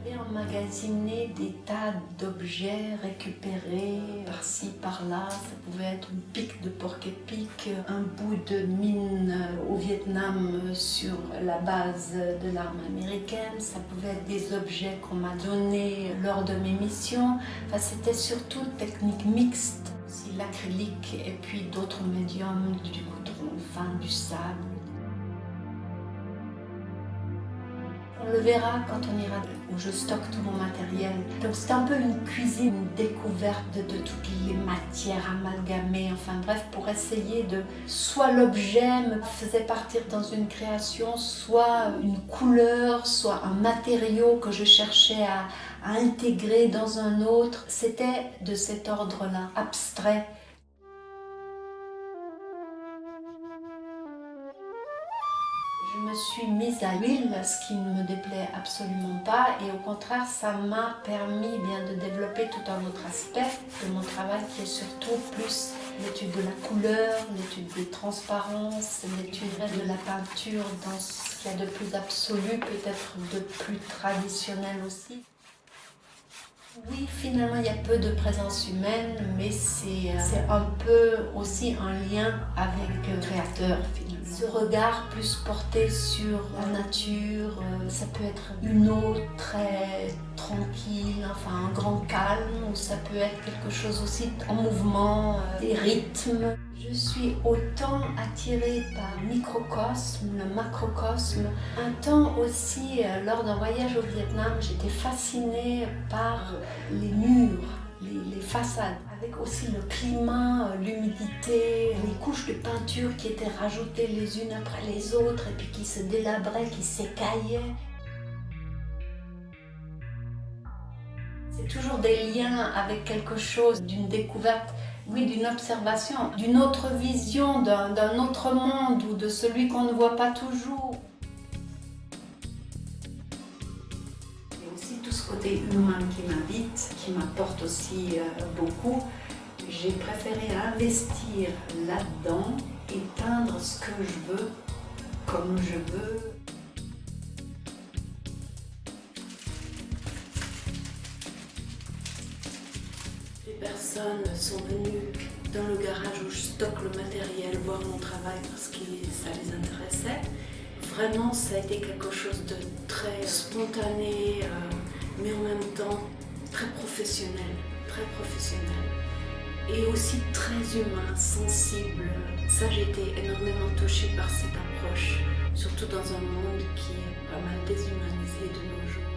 J'avais emmagasiné des tas d'objets récupérés par-ci, par-là. Ça pouvait être une pique de porc-épic, un bout de mine au Vietnam sur la base de l'armée américaine. Ça pouvait être des objets qu'on m'a donnés lors de mes missions. Enfin, c'était surtout technique mixte. Aussi l'acrylique et puis d'autres médiums, du goudron fin, du sable. On le verra quand on ira où je stocke tout mon matériel. Donc c'est un peu une cuisine, une découverte de toutes les matières amalgamées, enfin bref, pour essayer de... Soit l'objet me faisait partir dans une création, soit une couleur, soit un matériau que je cherchais à intégrer dans un autre. C'était de cet ordre-là, abstrait. Je me suis mise à l'huile, ce qui ne me déplaît absolument pas, et au contraire, ça m'a permis de développer tout un autre aspect de mon travail qui est surtout plus l'étude de la couleur, l'étude des transparences, l'étude de la peinture dans ce qu'il y a de plus absolu, peut-être de plus traditionnel aussi. Oui, finalement, il y a peu de présence humaine, mais c'est un peu aussi un lien avec le créateur, finalement. Ce regard plus porté sur la nature, ça peut être une eau très tranquille, enfin un grand calme, ou ça peut être quelque chose aussi en mouvement, des rythmes. Je suis autant attirée par le microcosme, le macrocosme. Un temps aussi, lors d'un voyage au Vietnam, j'étais fascinée par les murs, les façades, avec aussi le climat, l'humidité, les couches de peinture qui étaient rajoutées les unes après les autres et puis qui se délabraient, qui s'écaillaient. C'est toujours des liens avec quelque chose, d'une découverte, oui, d'une observation, d'une autre vision, d'un autre monde ou de celui qu'on ne voit pas toujours. Il y a aussi tout ce côté humain qui m'habite, qui m'apporte aussi beaucoup. J'ai préféré investir là-dedans et peindre ce que je veux, comme je veux. Les personnes sont venues dans le garage où je stocke le matériel, voir mon travail parce que ça les intéressait. Vraiment, ça a été quelque chose de très spontané, mais en même temps très professionnel, et aussi très humain, sensible. Ça, j'ai été énormément touchée par cette approche, surtout dans un monde qui est pas mal déshumanisé de nos jours.